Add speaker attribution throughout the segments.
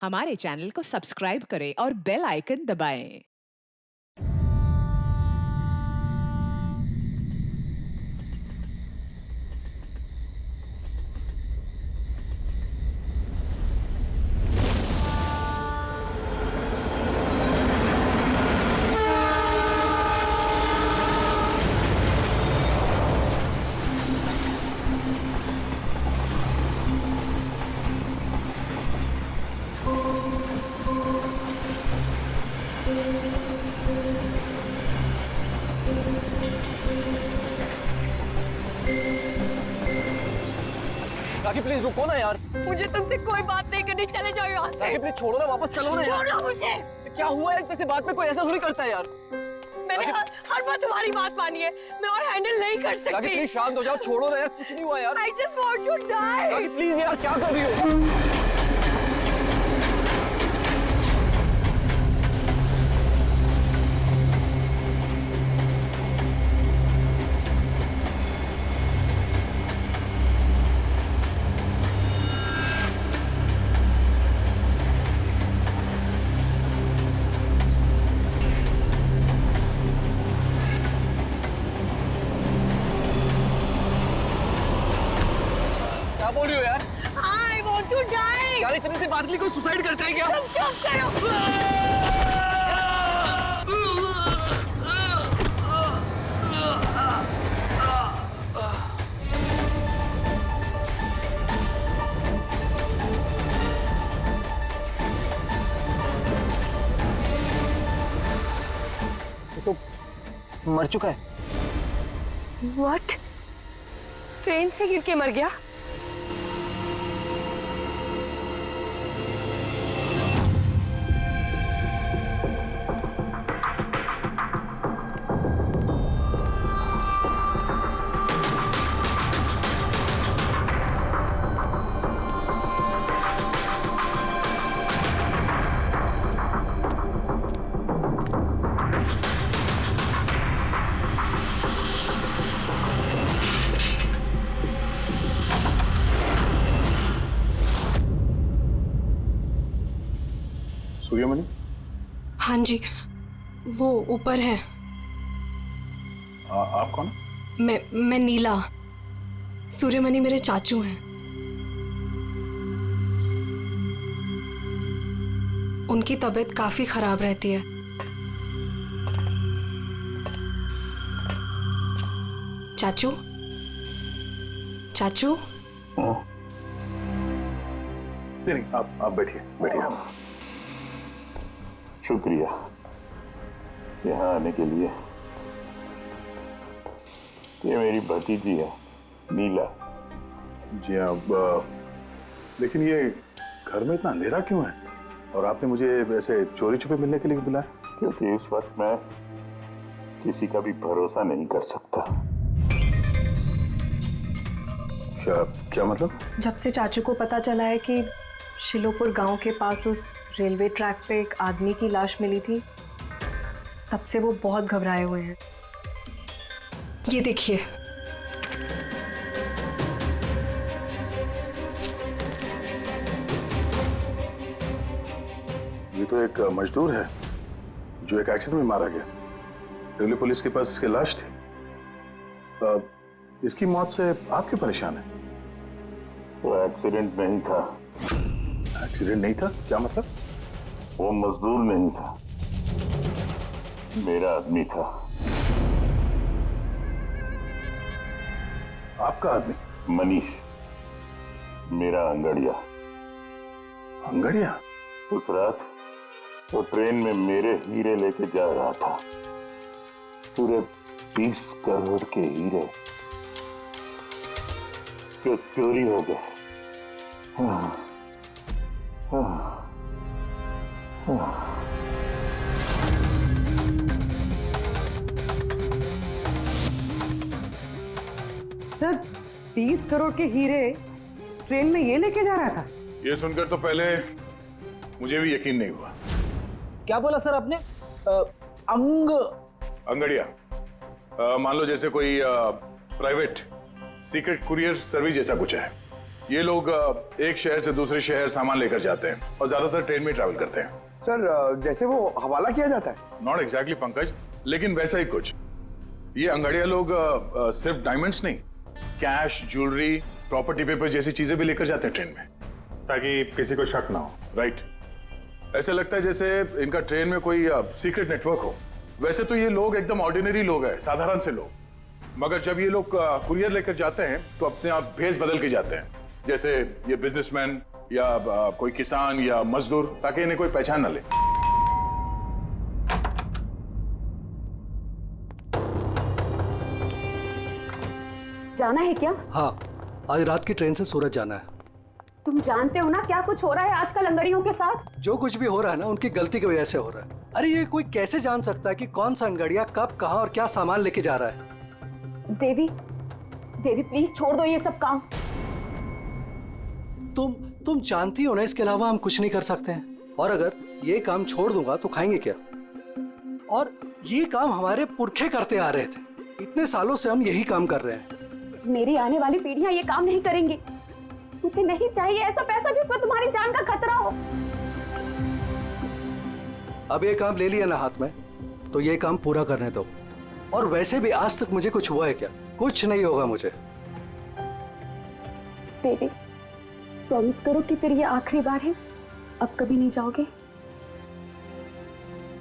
Speaker 1: हमारे चैनल को सब्सक्राइब करें और बेल आइकन दबाएं।
Speaker 2: राखी प्लीज रुको ना यार।
Speaker 3: मुझे तुमसे कोई बात नहीं करनी, चले जाओ यहाँ से।
Speaker 2: राखी प्लीज छोड़ो ना, वापस चलो ना यार।
Speaker 3: छोड़ो मुझे।
Speaker 2: क्या हुआ है, किसी बात पे कोई ऐसा थोड़ी करता है यार।
Speaker 3: मैंने हर बार तुम्हारी बात मानी है, मैं और हैंडल नहीं कर सकती।
Speaker 2: राखी प्लीज शांत हो जाओ, छोड़ो ना यार, कुछ नहीं हुआ यार।
Speaker 3: I just want to die।
Speaker 2: Rakhi please यार, क्या कर रही हो? क्या बोल रही हो यार?
Speaker 3: I want to die।
Speaker 2: यार इतने से बात के लिए कोई सुसाइड करता है क्या?
Speaker 3: तुम चुप करो।
Speaker 2: तो मर चुका है।
Speaker 3: What? ट्रेन से गिर के मर गया?
Speaker 4: सूर्यमणि?
Speaker 3: हाँ जी, वो ऊपर है।
Speaker 4: आप कौन?
Speaker 3: मैं नीला। सूर्यमणि मेरे चाचू हैं। उनकी तबीयत काफी खराब रहती है। चाचू, चाचू।
Speaker 4: नहीं, आप बैठिए बैठिए।
Speaker 5: शुक्रिया यहाँ आने के लिए। ये मेरी भतीजी है नीला।
Speaker 4: जी हाँ, लेकिन ये घर में इतना अंधेरा क्यों है? और आपने मुझे वैसे चोरी छुपे मिलने के लिए बुलाया?
Speaker 5: क्योंकि इस वक्त मैं किसी का भी भरोसा नहीं कर सकता।
Speaker 4: क्या मतलब?
Speaker 6: जब से चाचू को पता चला है कि शिलोपुर गांव के पास उस रेलवे ट्रैक पे एक आदमी की लाश मिली थी, तब से वो बहुत घबराए हुए हैं।
Speaker 3: ये देखिए।
Speaker 4: ये तो एक मजदूर है जो एक एक्सीडेंट में मारा गया। रेलवे पुलिस के पास इसकी लाश थी। इसकी मौत से आप क्यों परेशान हैं?
Speaker 5: वो एक्सीडेंट नहीं था।
Speaker 4: एक्सीडेंट नहीं था? क्या मतलब?
Speaker 5: वो मजदूर नहीं था, मेरा आदमी था।
Speaker 4: आपका आदमी?
Speaker 5: मनीष, मेरा अंगड़िया।
Speaker 4: अंगड़िया?
Speaker 5: उस रात वो ट्रेन में मेरे हीरे लेके जा रहा था। पूरे 20 करोड़ के हीरे जो चोरी हो गए।
Speaker 7: सर, 30 करोड़ के हीरे ट्रेन में ये लेके जा रहा था?
Speaker 4: ये सुनकर तो पहले मुझे भी यकीन नहीं हुआ।
Speaker 2: क्या बोला सर आपने?
Speaker 4: अंगड़िया, मान लो जैसे कोई प्राइवेट सीक्रेट कुरियर सर्विस जैसा कुछ है। ये लोग एक शहर से दूसरे शहर सामान लेकर जाते हैं और ज्यादातर ट्रेन में ट्रैवल करते हैं।
Speaker 8: सर जैसे वो हवाला किया जाता है।
Speaker 4: नॉट एग्जैक्टली पंकज, लेकिन वैसा ही कुछ। ये अंगड़िया लोग सिर्फ डायमंड्स नहीं, कैश, ज्वेलरी, प्रॉपर्टी पेपर जैसी चीजें भी लेकर जाते हैं ट्रेन में, ताकि किसी को शक ना हो। राइट, ऐसा लगता है जैसे इनका ट्रेन में कोई सीक्रेट नेटवर्क हो। वैसे तो ये लोग एकदम ऑर्डिनरी लोग हैं, साधारण से लोग, मगर जब ये लोग कुरियर लेकर जाते हैं तो अपने आप भेस बदल के जाते हैं, जैसे ये बिजनेसमैन या कोई किसान या मजदूर, ताकि इन्हें कोई पहचान न ले।
Speaker 3: जाना है क्या?
Speaker 9: हाँ, आज रात की ट्रेन से सूरत जाना है।
Speaker 3: तुम जानते हो ना क्या कुछ हो रहा है आजकल अंगड़ियों के साथ?
Speaker 9: जो कुछ भी हो रहा है ना, उनकी गलती की वजह से हो रहा है। अरे ये कोई कैसे जान सकता है कि कौन सा अंगड़िया कब, कहाँ और क्या सामान लेके जा रहा है?
Speaker 3: देवी, देवी प्लीज छोड़ दो ये सब काम।
Speaker 9: तुम जानती हो ना, इसके अलावा हम कुछ नहीं कर सकते हैं। और अगर ये काम छोड़ दूंगा तो खाएंगे क्या? और ये काम हमारे पुरखे करते आ रहे थे, इतने सालों से हम यही काम कर रहे हैं।
Speaker 3: मेरी आने वाली पीढ़ियां ये काम नहीं करेंगी। मुझे नहीं चाहिए ऐसा पैसा जिसमें तुम्हारी जान का खतरा हो।
Speaker 9: अब ये काम ले लिया ना हाथ में, तो ये काम पूरा करने दो। और वैसे भी आज तक मुझे कुछ हुआ है क्या? कुछ नहीं होगा मुझे।
Speaker 3: देवी, प्रॉमिस करो कि फिर ये आखिरी बार है, अब कभी नहीं जाओगे।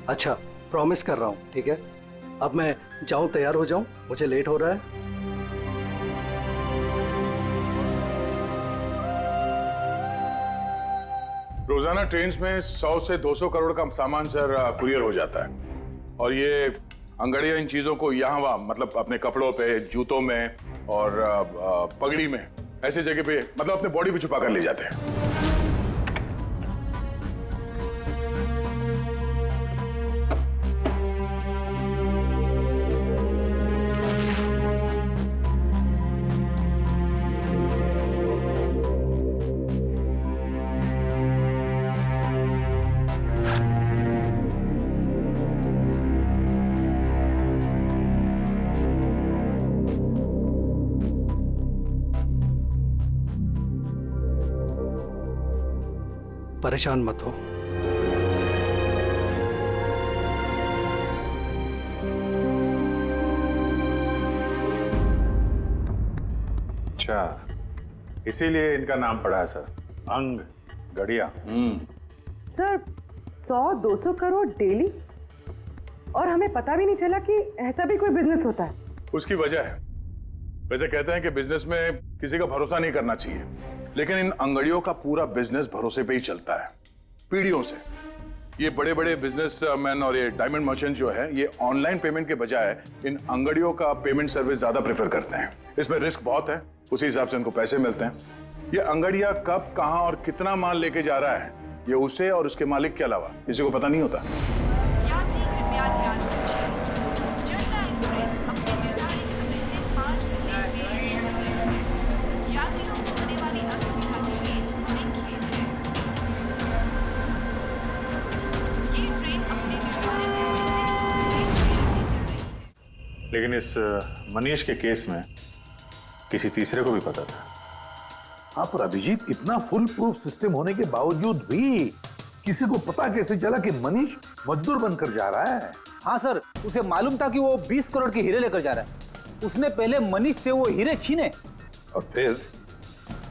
Speaker 9: अच्छा, प्रॉमिस कर रहा हूँ, ठीक है? अब मैं जाऊं, तैयार हो जाऊं, मुझे लेट हो रहा है।
Speaker 4: रोजाना ट्रेन में 100 से 200 करोड़ का सामान सर कुरियर हो जाता है, और ये अंगड़िया इन चीजों को यहाँ वहाँ, मतलब अपने कपड़ों पे, जूतों में और पगड़ी में, ऐसी जगह पे, मतलब अपने बॉडी पे छुपा कर ले जाते हैं।
Speaker 9: परेशान मत हो।
Speaker 4: अच्छा, इसीलिए इनका नाम पड़ा है सर, अंग गड़िया।
Speaker 7: सर 100-200 करोड़ डेली, और हमें पता भी नहीं चला कि ऐसा भी कोई बिजनेस होता है।
Speaker 4: उसकी वजह है, वैसे कहते हैं कि बिजनेस में किसी का भरोसा नहीं करना चाहिए, लेकिन इन अंगड़ियों का पूरा बिजनेस भरोसे पे ही चलता है, पीढ़ियों से। ये बड़े बड़े बिजनेसमैन और ये डायमंड मर्चेंट जो है, ये ऑनलाइन पेमेंट के बजाय इन अंगड़ियों का पेमेंट सर्विस ज्यादा प्रेफर करते हैं। इसमें रिस्क बहुत है, उसी हिसाब से उनको पैसे मिलते हैं। ये अंगड़िया कब, कहां और कितना माल लेके जा रहा है, ये उसे और उसके मालिक के अलावा किसी को पता नहीं होता।
Speaker 10: यात्री कृपया ध्यान दीजिए, जनता एक्सप्रेस अपने निर्धारित समय से 5 घंटे देरी से चल रही है। यात्रियों को होने वाली असुविधा के लिए हमें खेद है। ये ट्रेन अपने निर्धारित समय से 2 घंटे देरी से चल रही है।
Speaker 4: लेकिन इस मनीष के केस में किसी तीसरे को भी पता था।
Speaker 5: हाँ, पर अभिजीत, इतना फुल प्रूफ सिस्टम होने के बावजूद भी किसी को पता कैसे चला कि मनीष मजदूर बनकर जा रहा है?
Speaker 2: हाँ सर, उसे मालूम था कि वो 20 करोड़ के हीरे लेकर जा रहा है। उसने पहले मनीष से वो हीरे छीने
Speaker 5: और फिर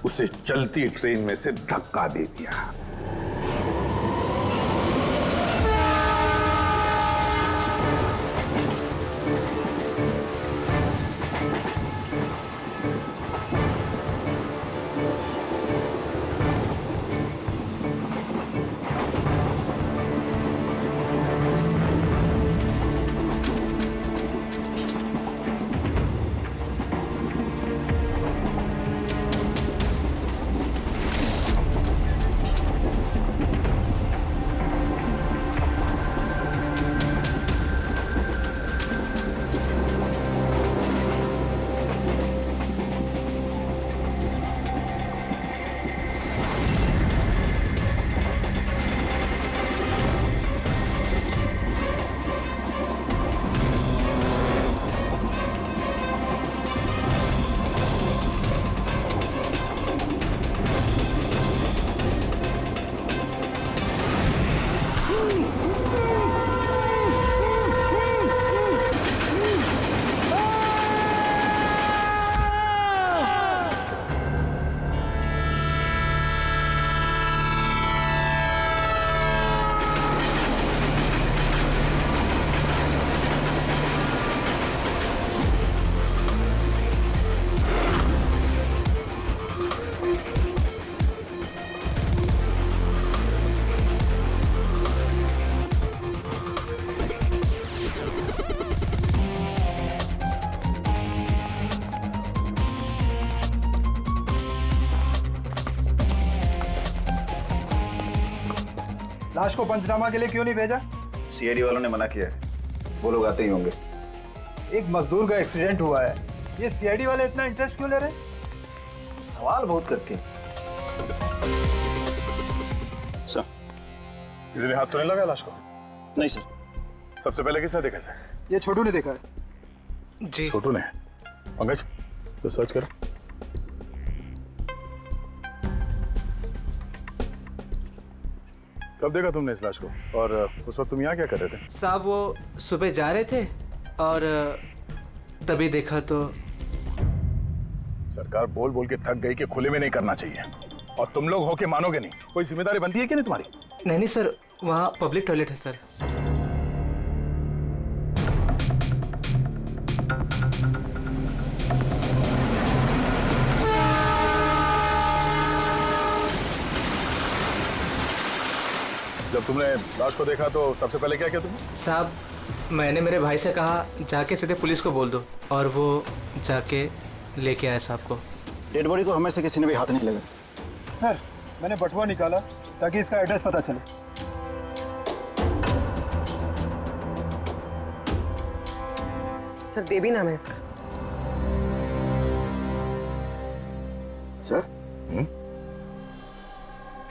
Speaker 5: उसे चलती ट्रेन में से धक्का दे दिया।
Speaker 8: लाश को पंचनामा के लिए क्यों नहीं भेजा?
Speaker 11: सीआईडी वालों ने मना किया है, वो लोग आते ही होंगे।
Speaker 8: एक मजदूर का एक्सीडेंट हुआ है, ये सीआईडी वाले इतना इंटरेस्ट क्यों ले रहे हैं?
Speaker 11: सवाल बहुत करते हैं। सर,
Speaker 4: किसी ने हाथ तो नहीं लगाया लाश को?
Speaker 11: नहीं सर।
Speaker 4: सबसे पहले किसने देखा सर?
Speaker 8: ये छोटू ने देखा है।
Speaker 9: जी
Speaker 4: छोटू ने। पंकज तो सर्च करो। कब देखा तुमने इस लाश को और उस वक्त तुम यहाँ क्या कर रहे थे?
Speaker 12: साहब वो सुबह जा रहे थे और तभी देखा तो।
Speaker 4: सरकार बोल बोल के थक गई कि खुले में नहीं करना चाहिए, और तुम लोग हो के मानोगे नहीं। कोई जिम्मेदारी बनती है कि नहीं तुम्हारी?
Speaker 12: नहीं सर, वहाँ पब्लिक टॉयलेट है सर।
Speaker 4: जब तुमने लाश को देखा तो सबसे पहले क्या किया तुमने?
Speaker 12: साहब मैंने मेरे भाई से कहा जाके सीधे पुलिस को बोल दो, और वो जाके लेके आए साहब को।
Speaker 11: डेड बॉडी को हमें से किसी ने भी हाथ नहीं लगा।
Speaker 8: सर, मैंने बटुआ निकाला ताकि इसका एड्रेस पता चले।
Speaker 7: सर देवी नाम है इसका।
Speaker 8: सर,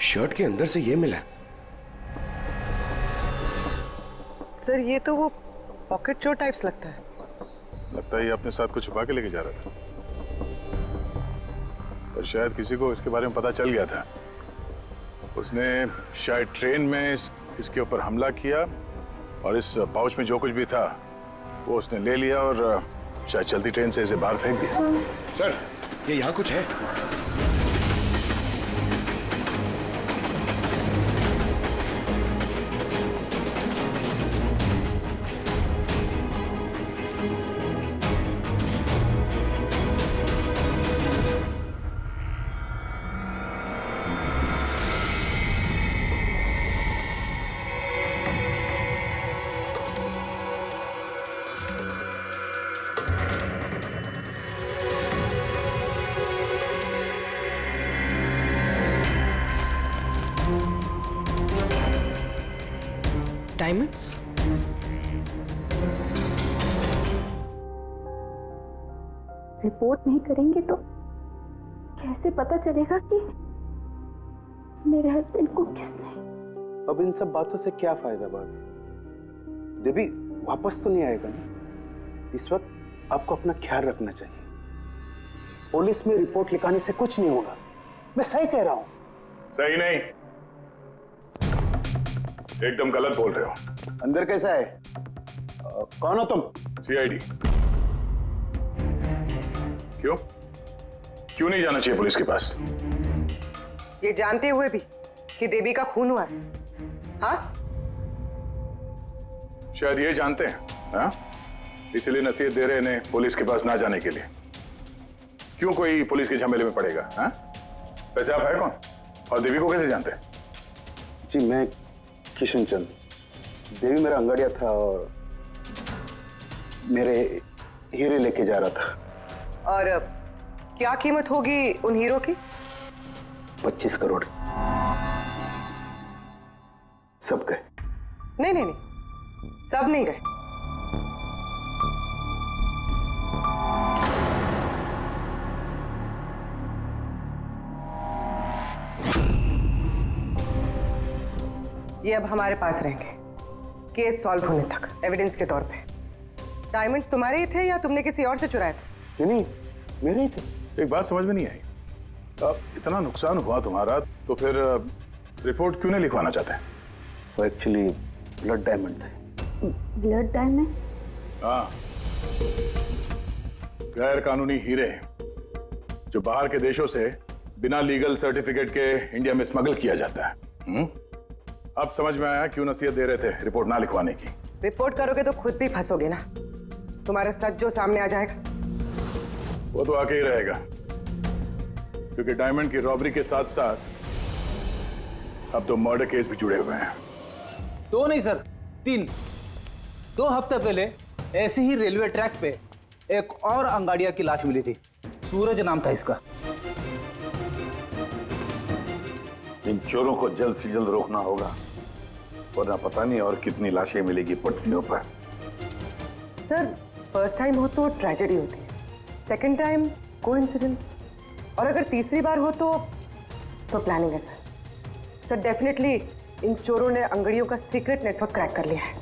Speaker 8: शर्ट के अंदर से ये मिला।
Speaker 7: सर ये तो वो पॉकेट चोर टाइप्स लगता है।
Speaker 4: लगता है ये अपने साथ कुछ छुपा के लेके जा रहा था, पर शायद किसी को इसके बारे में पता चल गया था। उसने शायद ट्रेन में इसके ऊपर हमला किया, और इस पाउच में जो कुछ भी था वो उसने ले लिया और शायद चलती ट्रेन से इसे बाहर फेंक दिया।
Speaker 8: सर, ये यहाँ कुछ है?
Speaker 7: डायमंड्स?
Speaker 3: रिपोर्ट नहीं करेंगे तो कैसे पता चलेगा कि मेरे हस्बैंड को किसने?
Speaker 2: अब इन सब बातों से क्या फायदा भाभी? देवी वापस तो नहीं आएगा ना? इस वक्त आपको अपना ख्याल रखना चाहिए। पुलिस में रिपोर्ट लिखाने से कुछ नहीं होगा। मैं सही कह रहा हूँ।
Speaker 4: सही नहीं, एकदम गलत बोल रहे हो।
Speaker 2: अंदर कैसा है? कौन हो तुम?
Speaker 4: सीआईडी। क्यों क्यों नहीं जाना चाहिए पुलिस के पास?
Speaker 7: ये जानते हुए भी कि देवी का खून हुआ है? हाँ?
Speaker 4: शायद ये जानते हैं, हाँ? इसलिए नसीहत दे रहे हैं इन्हें पुलिस के पास ना जाने के लिए। क्यों कोई पुलिस के झमेले में पड़ेगा? हाँ? वैसे आप है कौन और देवी को कैसे जानते हैं?
Speaker 2: जी मैं किशन चंद। देवी मेरा अंगड़िया था और मेरे हीरे लेके जा रहा था।
Speaker 7: और क्या कीमत होगी उन हीरो की?
Speaker 2: 25 करोड़। सब गए?
Speaker 7: नहीं नहीं नहीं, सब नहीं गए। ये अब हमारे पास रहेंगे केस सॉल्व होने तक, एविडेंस के तौर पे। डायमंड्स तुम्हारे ही थे या तुमने किसी और से चुराए थे?
Speaker 2: नहीं, मेरे ही थे।
Speaker 4: एक बात समझ में नहीं आई, अब इतना नुकसान हुआ तुम्हारा तो फिर रिपोर्ट क्यों नहीं लिखवाना चाहते?
Speaker 2: वो एक्चुअली ब्लड डायमंड थे।
Speaker 3: Blood diamond?
Speaker 4: हाँ, गैर कानूनी हीरे जो बाहर के देशों से बिना लीगल सर्टिफिकेट के इंडिया में स्मगल किया जाता है। अब समझ में आया क्यों नसीहत दे रहे थे रिपोर्ट ना लिखवाने की।
Speaker 7: रिपोर्ट करोगे तो खुद भी फंसोगे ना, तुम्हारा सच जो सामने आ जाएगा।
Speaker 4: वो तो आके ही रहेगा, क्योंकि डायमंड की रॉबरी के साथ साथ अब तो मर्डर केस भी जुड़े हुए हैं।
Speaker 2: 2 नहीं सर, 3। 2 हफ्ते पहले ऐसे ही रेलवे ट्रैक पे एक और अंगाड़िया की लाश मिली थी। सूरज नाम था इसका।
Speaker 5: इन चोरों को जल्द से जल्द रोकना होगा, वरना पता नहीं और कितनी लाशें मिलेगी पटरियों पर।
Speaker 7: सर फर्स्ट टाइम हो तो ट्रेजेडी होती है, सेकंड टाइम कोइंसिडेंस, और अगर तीसरी बार हो तो प्लानिंग है सर। सर डेफिनेटली इन चोरों ने अंगड़ियों का सीक्रेट नेटवर्क क्रैक कर लिया है।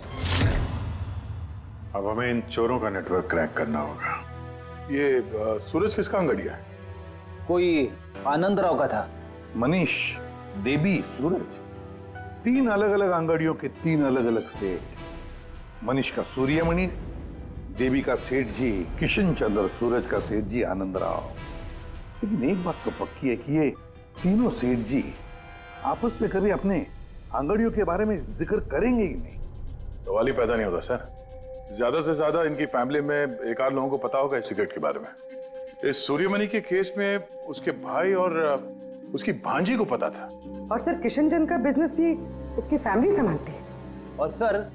Speaker 4: अब हमें इन चोरों का नेटवर्क क्रैक करना होगा। ये सूरज किसका अंगड़िया है?
Speaker 11: कोई आनंद राव का था।
Speaker 5: मनीष, देवी, सूरज, 3 अलग अलग अंगड़ियों के 3 अलग अलग सेठ। मनीष का सूर्यमणि, देवी का सेठ जी किशन चंद्र, सूरज का सेठ जी आनंद राव। लेकिन एक बात तो पक्की है कि ये तीनों सेठ जी आपस में कभी अपने अंगड़ियों के बारे में जिक्र करेंगे ही नहीं।
Speaker 4: सवाल ही पैदा नहीं होता सर। ज्यादा से ज्यादा इनकी फैमिली में एक आध लोगों को पता होगा इस सिगरेट के बारे में। इस सूर्यमणि के केस में उसके भाई और उसकी भांजी को पता था।
Speaker 7: और सर किशन चंद का बिजनेस भी उसकी फैमिली संभालती है।
Speaker 11: और सर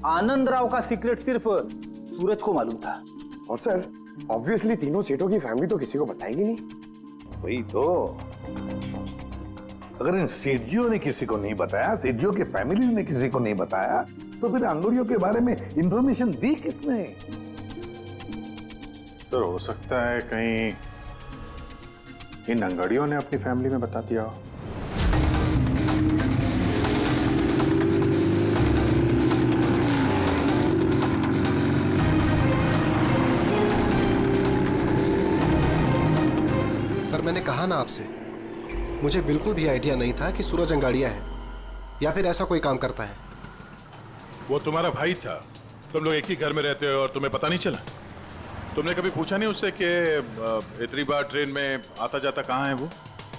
Speaker 11: आनंद राव का सीक्रेट सिर्फ सूरज को मालूम था।
Speaker 2: और सर ऑब्वियसली तीनों सेठों की फैमिली तो किसी को बताएगी नहीं।
Speaker 5: वही तो, अगर इन सेठियों ने किसी को नहीं बताया, सेठियों के फैमिली ने किसी को नहीं बताया, तो फिर अंगड़ियों के बारे में इंफॉर्मेशन दी किसने?
Speaker 4: सर हो सकता है कहीं इन अंगड़ियों ने अपनी फैमिली में बता दिया हो।
Speaker 13: सर मैंने कहा ना आपसे, मुझे बिल्कुल भी आइडिया नहीं था कि सूरज अंगाड़िया है या फिर ऐसा कोई काम करता है।
Speaker 4: वो तुम्हारा भाई था, तुम लोग एक ही घर में रहते हो और तुम्हें पता नहीं चला? तुमने कभी पूछा नहीं उससे कि इतनी बार ट्रेन में आता जाता कहाँ है वो?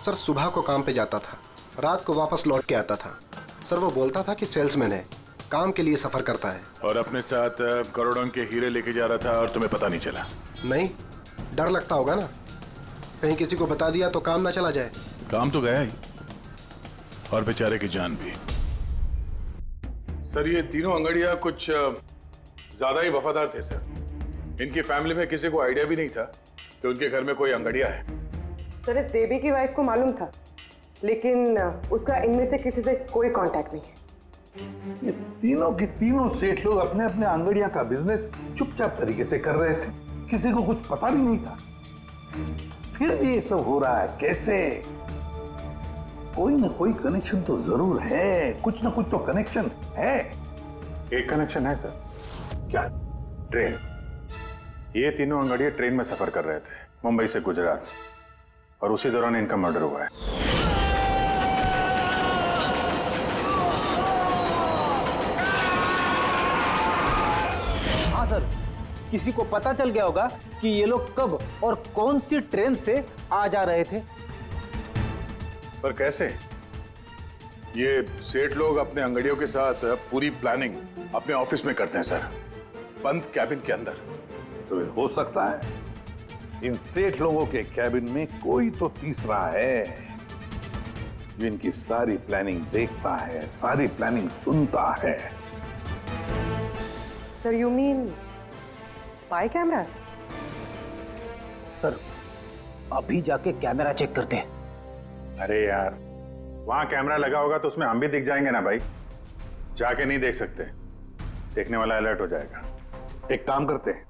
Speaker 13: सर सुबह को काम पे जाता था, रात को वापस लौट के आता था। सर वो बोलता था कि सेल्समैन है, काम के लिए सफर करता है।
Speaker 4: और अपने साथ करोड़ों के हीरे लेके जा रहा था और तुम्हें पता नहीं चला?
Speaker 13: नहीं, डर लगता होगा ना, कहीं किसी को बता दिया तो काम ना चला जाए।
Speaker 4: काम तो गया ही, और बेचारे की जान भी। सर ये तीनों अंगड़िया कुछ ज्यादा ही वफादार थे सर। इनकी फैमिली में किसी को आइडिया भी नहीं था कि उनके घर में कोई अंगड़िया है।
Speaker 7: सर इस देवी की वाइफ को मालूम था, लेकिन उसका इनमें से किसी से कोई कांटेक्ट नहीं है।
Speaker 5: ये तीनों के तीनों सेठ लोग अपने अपने अंगड़िया का बिजनेस चुपचाप तरीके से कर रहे थे, किसी को कुछ पता भी नहीं था। फिर ये सब हो रहा है कैसे? कोई ना कोई कनेक्शन तो जरूर है, कुछ ना कुछ तो कनेक्शन है।
Speaker 4: एक कनेक्शन है सर।
Speaker 5: क्या?
Speaker 4: ट्रेन। ये तीनों अंगड़िया ट्रेन में सफर कर रहे थे मुंबई से गुजरात, और उसी दौरान इनका मर्डर हुआ है।
Speaker 11: हाँ सर, किसी को पता चल गया होगा कि ये लोग कब और कौन सी ट्रेन से आ जा रहे थे।
Speaker 4: पर कैसे? ये सेठ लोग अपने अंगड़ियों के साथ पूरी प्लानिंग अपने ऑफिस में करते हैं सर, बंद कैबिन के अंदर।
Speaker 5: तो हो सकता है इन सेठ लोगों के कैबिन में कोई तो तीसरा है जो इनकी सारी प्लानिंग देखता है, सारी प्लानिंग सुनता है।
Speaker 7: Sir you mean spy cameras?
Speaker 11: Sir अभी जाके कैमरा चेक करते हैं।
Speaker 4: अरे यार वहां कैमरा लगा होगा तो उसमें हम भी दिख जाएंगे ना भाई। जाके नहीं देख सकते, देखने वाला अलर्ट हो जाएगा।
Speaker 5: एक काम करते हैं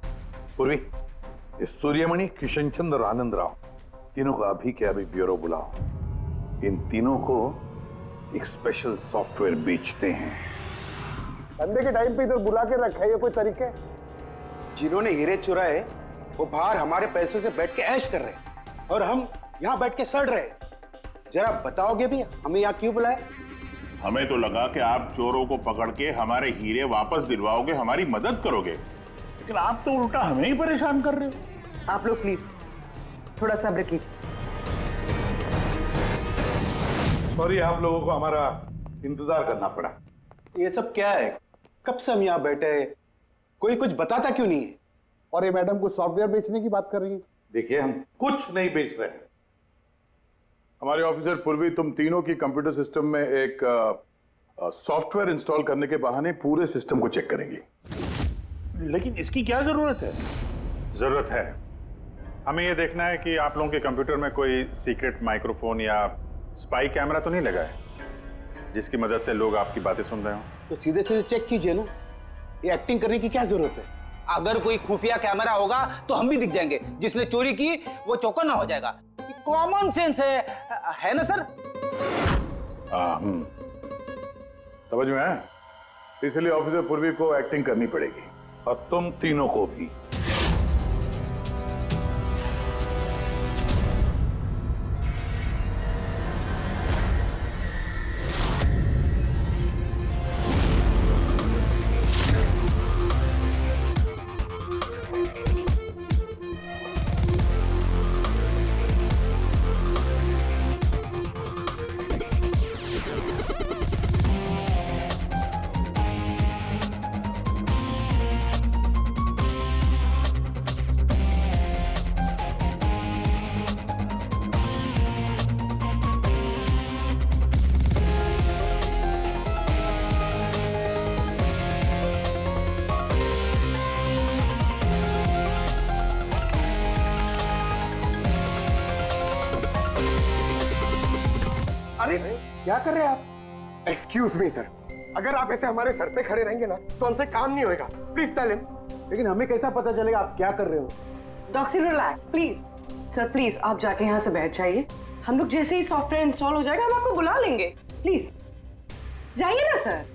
Speaker 5: पूर्वी, इस सूर्यमणि, किशन चंद्र और आनंद राव तीनों को अभी के अभी ब्यूरो बुलाओ। इन तीनों को एक स्पेशल सॉफ्टवेयर बेचते हैं।
Speaker 2: धंधे के टाइम पे इधर बुला के रखा है, ये कोई तरीके? जिन्होंने हीरे चुराए वो बाहर हमारे पैसों से बैठ के ऐश कर रहे हैं और हम यहाँ बैठ के सड़ रहे हैं। जरा बताओगे भी हमें यहाँ क्यों बुलाया?
Speaker 5: हमें तो लगा कि आप चोरों को पकड़ के हमारे हीरे वापस दिलवाओगे, हमारी मदद करोगे, लेकिन आप तो उल्टा हमें ही परेशान कर रहे हो।
Speaker 7: आप लोग प्लीज थोड़ा सब्र कीजिए।
Speaker 5: सॉरी आप लोगों को हमारा इंतजार करना पड़ा।
Speaker 2: ये सब क्या है? कब से हम यहाँ बैठे हैं, कोई कुछ बताता क्यों नहीं है? और ये मैडम को सॉफ्टवेयर बेचने की बात कर रही है।
Speaker 5: देखिए हम कुछ नहीं बेच रहे हैं।
Speaker 4: हमारे ऑफिसर पूर्वी तुम तीनों की कंप्यूटर सिस्टम में एक सॉफ्टवेयर इंस्टॉल करने के बहाने पूरे सिस्टम को चेक करेंगी।
Speaker 5: लेकिन इसकी क्या जरूरत है?
Speaker 4: जरूरत है, हमें यह देखना है कि आप लोगों के कंप्यूटर में कोई सीक्रेट माइक्रोफोन या स्पाई कैमरा तो नहीं लगा है, जिसकी मदद से लोग आपकी बातें सुन रहे हो।
Speaker 2: तो सीधे सीधे चेक कीजिए ना, ये एक्टिंग करने की क्या जरूरत है?
Speaker 11: अगर कोई खुफिया कैमरा होगा तो हम भी दिख जाएंगे, जिसने चोरी की वो चौकन्ना हो जाएगा। कॉमन सेंस है ना सर?
Speaker 4: समझ में आया? इसलिए ऑफिसर पूर्वी को एक्टिंग करनी पड़ेगी और तुम तीनों को भी।
Speaker 13: अरे क्या कर रहे हैं आप? एक्सक्यूज मी सर, अगर आप ऐसे हमारे सर पे खड़े रहेंगे ना तो हमसे काम नहीं होएगा। Please tell him.
Speaker 2: लेकिन हमें कैसा पता चलेगा आप क्या कर रहे हो?
Speaker 7: Doctor relax please. Sir please आप जाके यहाँ से बैठ जाइए। हम लोग जैसे ही सॉफ्टवेयर इंस्टॉल हो जाएगा हम आपको बुला लेंगे। प्लीज जाइए ना सर।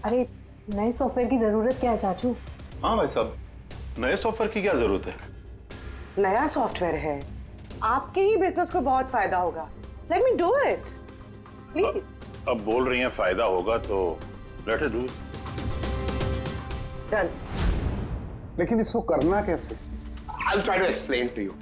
Speaker 3: अरे नए सॉफ्टवेयर की जरूरत क्या है चाचू?
Speaker 14: हाँ भाई साहब, नए सॉफ्टवेयर की क्या जरूरत है?
Speaker 7: नया सॉफ्टवेयर है, आपके ही बिजनेस को बहुत फायदा होगा। Let me do it please.
Speaker 4: अब बोल रही हैं फायदा होगा तो let us do it.
Speaker 7: Done.
Speaker 2: लेकिन इसको करना कैसे?
Speaker 13: I'll try to explain to you.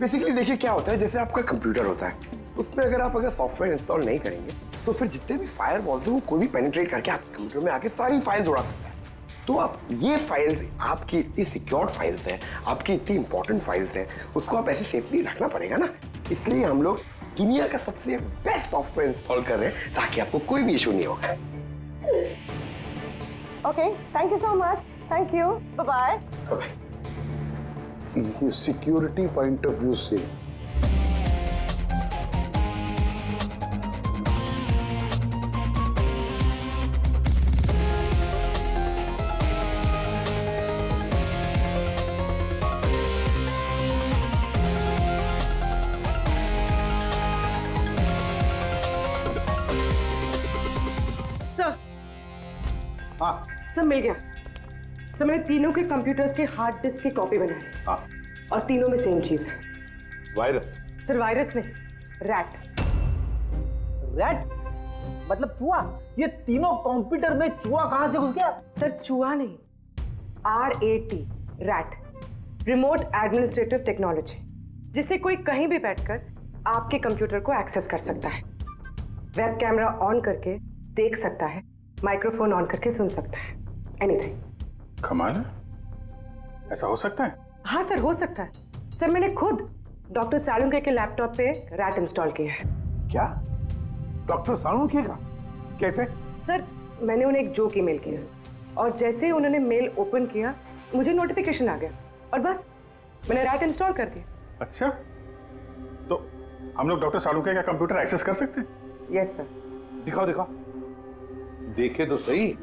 Speaker 13: Basically देखिए क्या होता है, जैसे आपका कंप्यूटर होता है, उसमें अगर सॉफ्टवेयर इंस्टॉल नहीं करेंगे तो फिर जितने भी फायरवॉल्स हैं वो कोई भी पेनिट्रेट करके आपके कंप्यूटर में आके सारी फाइल्स उड़ा सकता है। तो आप ये फाइल्स, आपकी इतनी सिक्योर्ड फाइल्स हैं, आपकी इतनी इंपॉर्टेंट फाइल्स हैं, उसको आप ऐसे सेफली रखना पड़ेगा ना। इसलिए हम लोग दुनिया का सबसे बेस्ट सॉफ्टवेयर इंस्टॉल कर रहे हैं ताकि आपको कोई भी इशू नहीं होगा।
Speaker 7: Okay, thank you so much. Thank you, bye bye.
Speaker 2: ये सिक्योरिटी पॉइंट ऑफ व्यू से
Speaker 7: सब मिल गया सर। मैंने तीनों के कंप्यूटर्स के हार्ड डिस्क की कॉपी बनाई।
Speaker 4: हाँ।
Speaker 7: और तीनों में सेम चीज है।
Speaker 4: वायरस?
Speaker 7: सर वायरस नहीं, रैट।
Speaker 11: रैट मतलब चूहा? ये तीनों कंप्यूटर में चूहा कहां से घुस गया?
Speaker 7: सर चूहा नहीं, RAT, rat, remote administrative technology, जिससे कोई कहीं भी बैठकर आपके कंप्यूटर को एक्सेस कर सकता है। वेब कैमरा ऑन करके देख सकता है, माइक्रोफोन ऑन करके सुन सकता है, एनीथिंग।
Speaker 4: कमाल है, ऐसा हो सकता है?
Speaker 7: हाँ सर हो सकता है। सर मैंने खुद डॉक्टर सालुंके के लैपटॉप पे रैट इंस्टॉल किया है।
Speaker 5: क्या? डॉक्टर सालुंके का? कैसे?
Speaker 7: सर मैंने उन्हें एक जोक ईमेल किया और जैसे ही उन्होंने मेल ओपन किया मुझे नोटिफिकेशन आ गया और बस मैंने रैट इंस्टॉल कर दिया।
Speaker 4: अच्छा, तो हम लोग डॉक्टर सालुंके का कंप्यूटर एक्सेस कर सकते हैं?
Speaker 7: Yes sir.
Speaker 5: दिखाओ दिखाओ, देखे तो सही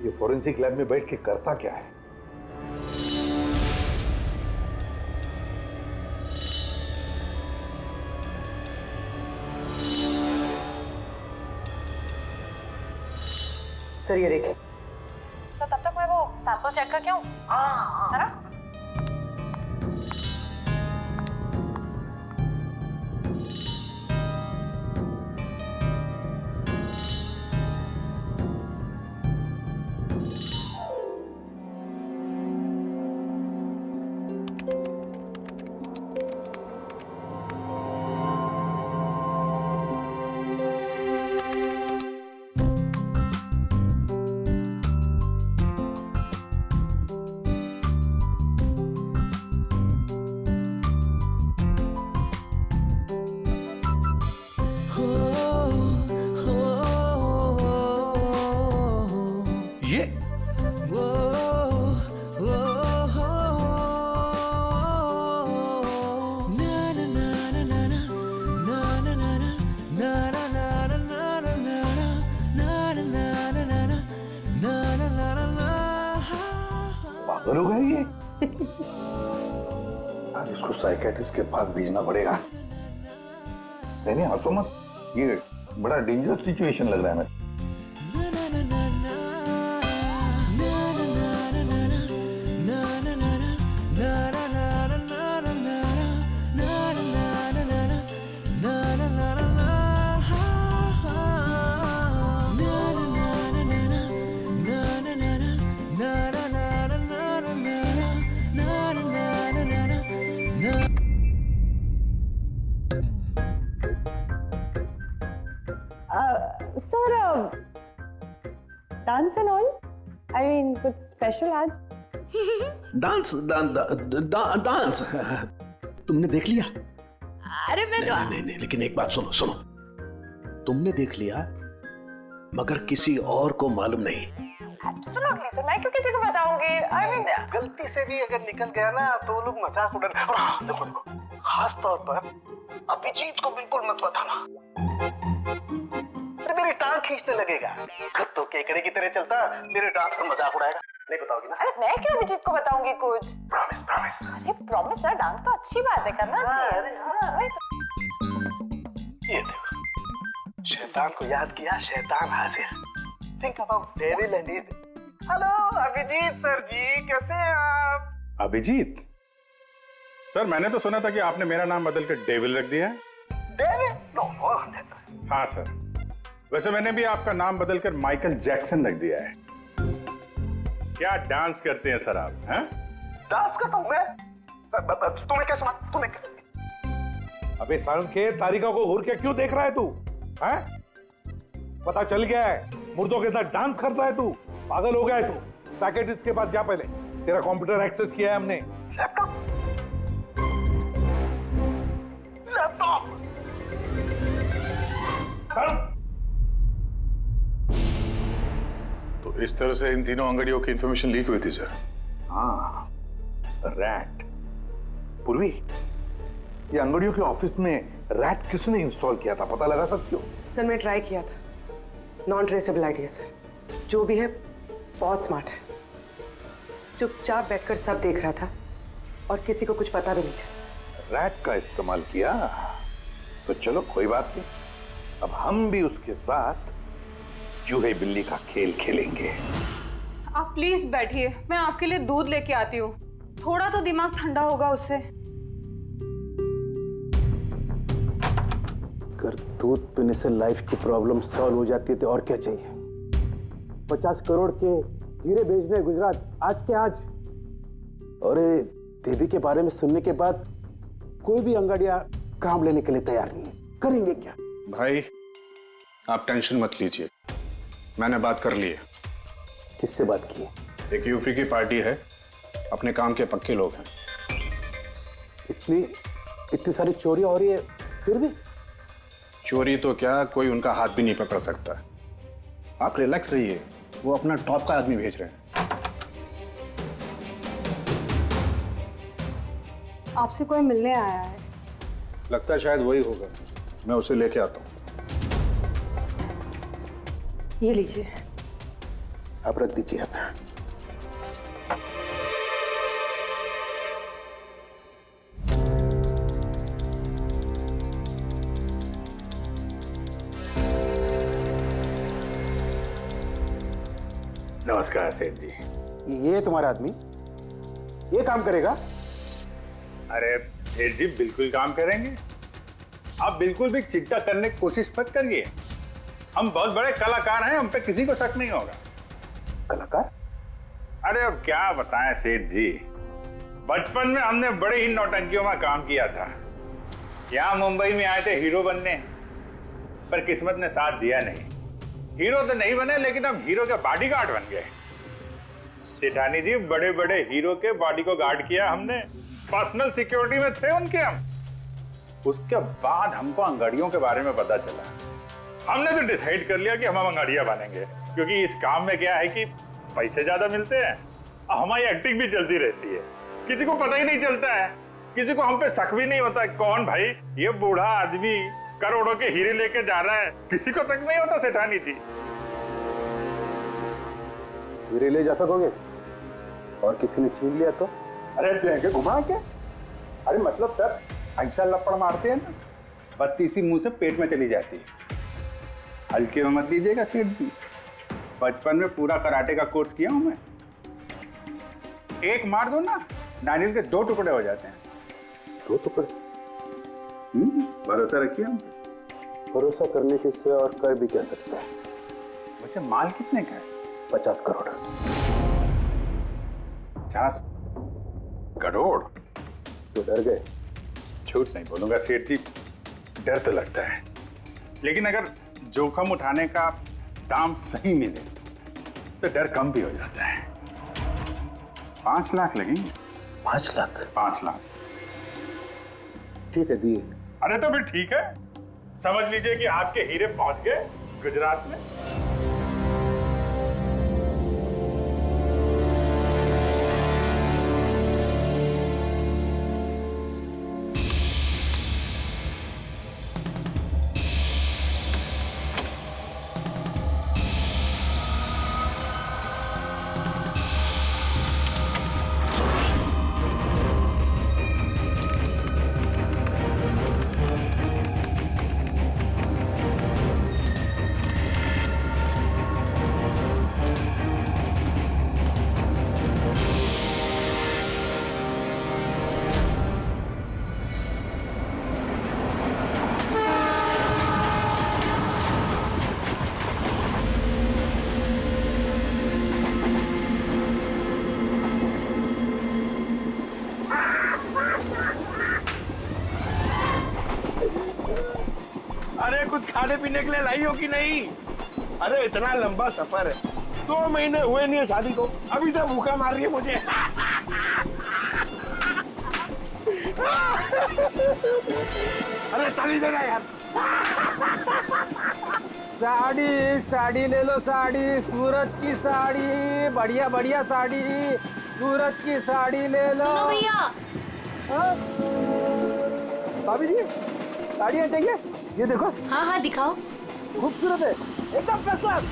Speaker 5: ये फॉरेंसिक लैब में बैठ के करता क्या है।
Speaker 7: सर ये देखिए।
Speaker 15: तो तब तक मैं वो सैंपल चेक करके आऊं? है ना?
Speaker 5: पागल हो गया ये। आज इसको साइकेट्रिस्ट के पास भेजना पड़ेगा। नहीं हंसो मत, ये बड़ा डेंजरस सिचुएशन लग रहा है मुझे।
Speaker 7: Sir dance and all, I mean कुछ स्पेशल आज?
Speaker 2: डांस डांस तुमने देख लिया?
Speaker 3: अरे मैं तो
Speaker 2: नहीं, लेकिन एक बात सुनो, तुमने देख लिया मगर किसी और को मालूम नहीं।
Speaker 7: एब्सोल्युटली सर, मैं क्यों किसी को बताऊंगी? आई मीन
Speaker 2: गलती से भी अगर निकल गया ना तो वो लोग मजाक उड़ा। देखो खास तौर पर अभिजीत को बिल्कुल मत बताना, अरे मेरी टांग खींचने लगेगा। तो केकड़े की तरह चलता मेरे डांस पर मजाक उड़ाएगा। नहीं बताओगी ना?
Speaker 15: अरे मैं क्यों अभिजीत को बताऊंगी कुछ?
Speaker 2: प्रॉमिस।
Speaker 15: अरे प्रॉमिस सर, डांस तो अच्छी बात है, करना चाहिए।
Speaker 2: ये देखो, शैतान को याद किया, शैतान हाजिर। Think about devil and his. Hello Abhijit sir ji, कैसे हैं आप?
Speaker 4: अभिजीत सर, मैंने तो सुना था कि आपने मेरा नाम बदल कर डेविल रख दिया है।
Speaker 2: डेविल? नो।
Speaker 4: हाँ सर, वैसे मैंने भी आपका नाम बदलकर माइकल जैक्सन रख दिया है। क्या डांस करते हैं सर आप? हैं?
Speaker 2: डांस करता हूं मैं? तुम्हें क्या सुना?
Speaker 5: अबे सारण के तारिका को घूर के क्यों देख रहा है तू? हैं? पता चल गया है मुर्दों के साथ डांस करता है तू। पागल हो गया है तू। साइकियाट्रिस्ट के पास जा पहले, तेरा कंप्यूटर एक्सेस किया है हमने।
Speaker 2: लैपटॉप
Speaker 4: तो इस तरह से इन तीनों अंगड़ियों की इंफॉर्मेशन लीक हुई थी सर।
Speaker 5: हाँ, रैट। पूर्वी, ये अंगड़ियों के ऑफिस में रैट किसने इंस्टॉल किया था, पता लगा सकते हो?
Speaker 7: सर मैं ट्राई किया था, नॉन ट्रेसेबल आइडिया सर। जो भी है बहुत स्मार्ट है, चुपचाप बैठकर सब देख रहा था और किसी को कुछ पता भी नहीं चला।
Speaker 5: रैट का इस्तेमाल किया तो चलो कोई बात नहीं, अब हम भी उसके साथ चूहे बिल्ली का खेल खेलेंगे।
Speaker 15: आप प्लीज बैठिए, मैं आपके लिए दूध लेके आती हूँ, थोड़ा तो दिमाग ठंडा होगा उससे।
Speaker 2: अगर दूध पीने से लाइफ की प्रॉब्लम सॉल्व हो जाती है तो और क्या चाहिए? 50 करोड़ के हीरे भेजने गुजरात आज के आज। और देवी के बारे में सुनने के बाद कोई भी अंगड़िया काम लेने के लिए तैयार नहीं है। करेंगे क्या?
Speaker 16: भाई आप टेंशन मत लीजिए, मैंने बात कर ली है।
Speaker 2: किससे बात की?
Speaker 16: एक यूपी की पार्टी है, अपने काम के पक्के लोग हैं।
Speaker 2: इतनी सारी चोरी हो रही है फिर भी?
Speaker 16: चोरी तो क्या, कोई उनका हाथ भी नहीं पकड़ सकता है। आप रिलैक्स रहिए, वो अपना टॉप का आदमी भेज रहे हैं।
Speaker 15: आपसे कोई मिलने आया है?
Speaker 16: लगता है शायद वही होगा, मैं उसे लेके आता हूँ।
Speaker 15: ये लीजिए।
Speaker 2: आप रख दीजिए। आप
Speaker 4: नमस्कार सेठ जी।
Speaker 2: ये तुम्हारा आदमी ये काम करेगा?
Speaker 4: अरे सेठ जी बिल्कुल काम करेंगे, आप बिल्कुल भी चिंता करने की कोशिश मत करिए। हम बहुत बड़े कलाकार हैं, हम पे किसी को शक नहीं होगा।
Speaker 2: कलाकार?
Speaker 4: अरे अब क्या बताएं सेठ जी, बचपन में हमने बड़े ही नौटंकियों में काम किया था। यहाँ मुंबई में आए थे हीरो बनने, पर किस्मत ने साथ दिया नहीं। हीरो तो नहीं बने, लेकिन हम हीरो के बॉडीगार्ड बन गए। सेठानी जी, बड़े बड़े हीरो के बॉडी को गार्ड किया हमने, पर्सनल सिक्योरिटी में थे उनके हम। उसके बाद हमको अंगड़ियों के बारे में पता चला, हमने तो डिसाइड कर लिया कि हम अंगड़िया बनेंगे, क्योंकि इस काम में क्या है कि पैसे ज्यादा मिलते हैं और हमारी एक्टिंग भी चलती रहती है। किसी को पता ही नहीं चलता है, किसी को हम पे शक भी नहीं होता। कौन भाई ये बूढ़ा आदमी करोड़ों के हीरे लेके जा रहा है, किसी को शक नहीं होता। सेठानी थी
Speaker 2: हीरे ले जा सकोगे? और किसी ने छीन लिया तो?
Speaker 16: अरे लेके घुमा के। अरे मतलब सर ऐसा लपड़ मारते हैं ना, बत्ती सी मुंह से पेट में चली जाती है। हल्के में मत लीजिएगा सेठ जी, बचपन में पूरा कराटे का कोर्स किया हूं मैं। एक मार दो ना, नारियल के 2 टुकड़े हो जाते हैं।
Speaker 2: 2 टुकड़े?
Speaker 16: भरोसा रखिए हम।
Speaker 2: भरोसा करने के सिवा और कर भी कह सकता है।
Speaker 16: वैसे माल कितने का है?
Speaker 2: 50 करोड़।
Speaker 16: 50 करोड़?
Speaker 2: तो डर गए?
Speaker 16: झूठ नहीं बोलूंगा सेठ जी, डर तो लगता है, लेकिन अगर जोखिम उठाने का दाम सही मिले तो डर कम भी हो जाता है। 5 लाख लगेंगे।
Speaker 2: 5 लाख?
Speaker 16: 5 लाख।
Speaker 2: ठीक है, दिए।
Speaker 16: अरे तो फिर ठीक है, समझ लीजिए कि आपके हीरे पहुंच गए गुजरात में।
Speaker 13: अरे कुछ खाने पीने के लिए लाई हो कि नहीं? अरे इतना लंबा सफर है, 2 महीने हुए नहीं है शादी को, अभी से भूखा मार रही है मुझे। अरे साड़ी देना यार।
Speaker 11: साड़ी ले लो, साड़ी, सूरत की साड़ी, बढ़िया बढ़िया साड़ी, सूरत की साड़ी ले लो।
Speaker 17: सुनो भैया।
Speaker 11: भाभी जी साड़ियाँ चाहिए? ये देखो।
Speaker 17: हाँ हाँ दिखाओ।
Speaker 11: खूबसूरत है, एकदम फर्स्ट क्लास।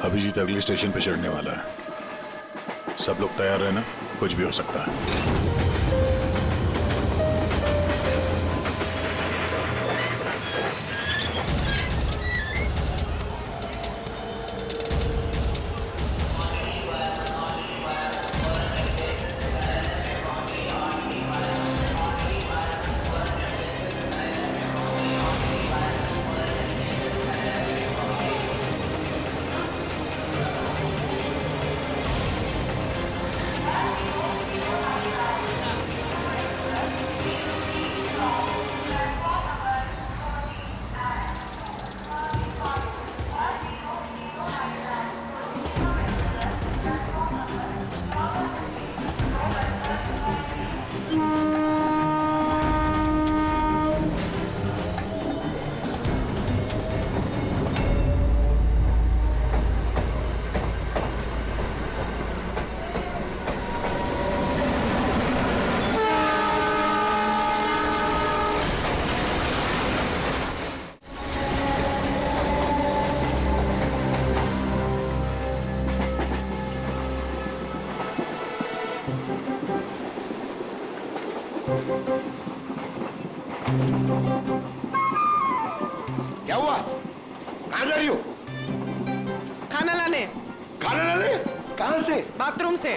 Speaker 4: अभिजीत अगले स्टेशन पे चढ़ने वाला है, सब लोग तैयार रहना, कुछ भी हो सकता है।
Speaker 13: क्या हुआ? कहाँ जा रही हो?
Speaker 7: खाना लाने।
Speaker 13: खाना लाने? कहाँ से?
Speaker 7: बाथरूम से।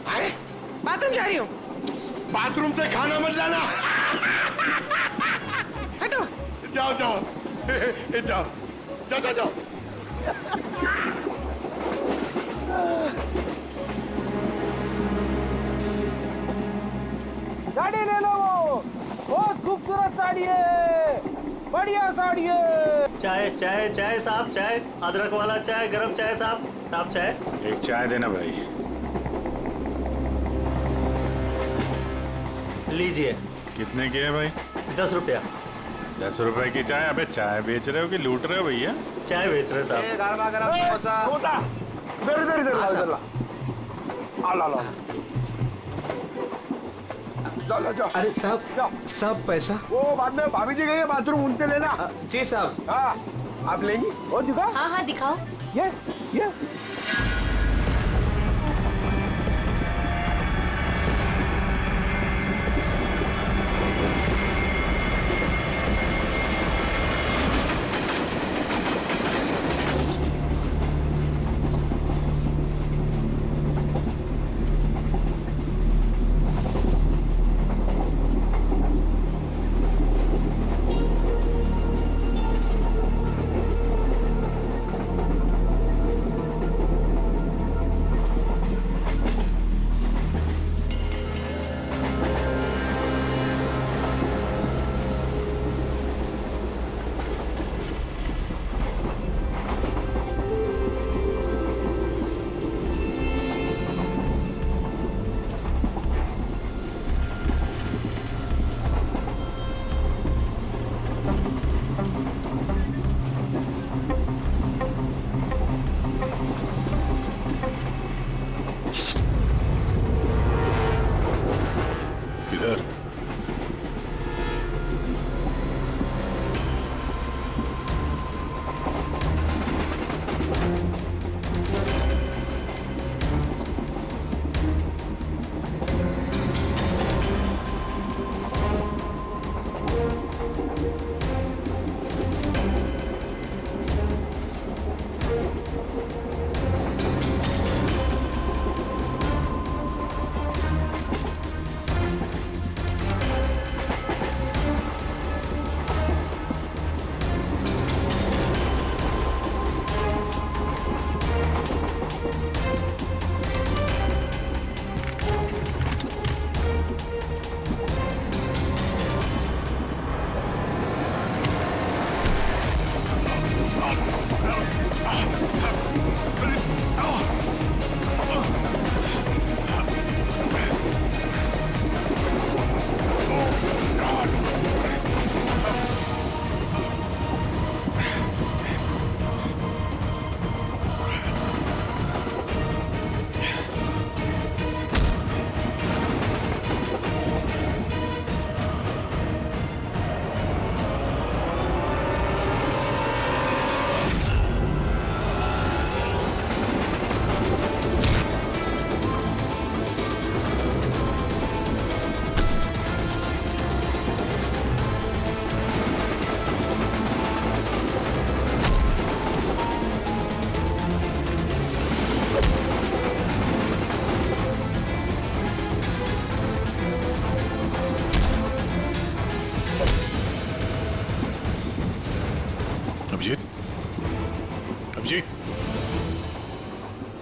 Speaker 13: आए?
Speaker 7: बाथरूम जा रही हूँ।
Speaker 13: बाथरूम से खाना मत लाना।
Speaker 7: हटो।
Speaker 13: जाओ जाओ जाओ जाओ जाओ जाओ।
Speaker 11: साड़ी ले लो, वो बहुत खूबसूरत साड़ी है, बढ़िया साड़ी है।
Speaker 12: चाय चाय चाय साहब, चाय, अदरक वाला चाय, गरम चाय साहब। साहब चाय।
Speaker 16: एक चाय देना भाई।
Speaker 12: लीजिए।
Speaker 16: कितने की है भाई?
Speaker 12: 10 रुपया।
Speaker 16: 10 रुपए की चाय? अबे चाय बेच रहे हो कि लूट रहे हो भैया?
Speaker 12: चाय बेच रहे साहब।
Speaker 13: गरमा गरम समोसा।
Speaker 16: इधर इधर इधर इधर ला।
Speaker 13: जाओ।
Speaker 12: अरे साहब पैसा
Speaker 13: वो बाद में भाभी जी गई बाथरूम उनसे लेना।
Speaker 12: जी साहब।
Speaker 13: हाँ आप लेंगी और दिखा।
Speaker 3: हाँ दिखाओ।
Speaker 13: ये
Speaker 4: किधर?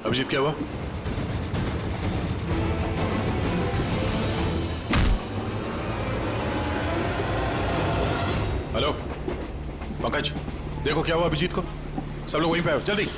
Speaker 4: अभिजीत क्या हुआ? हेलो पंकज, देखो क्या हुआ अभिजीत को। सब लोग वहीं पे आओ जल्दी।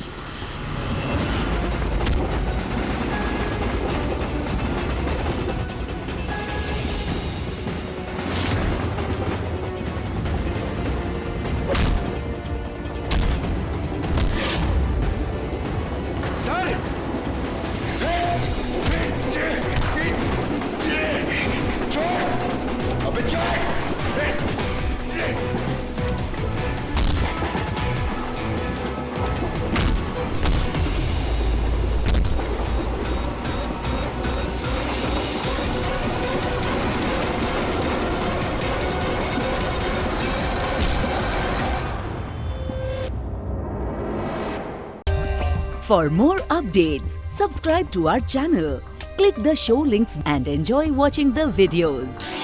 Speaker 17: For more updates, subscribe to our channel, click the show links and enjoy watching the videos.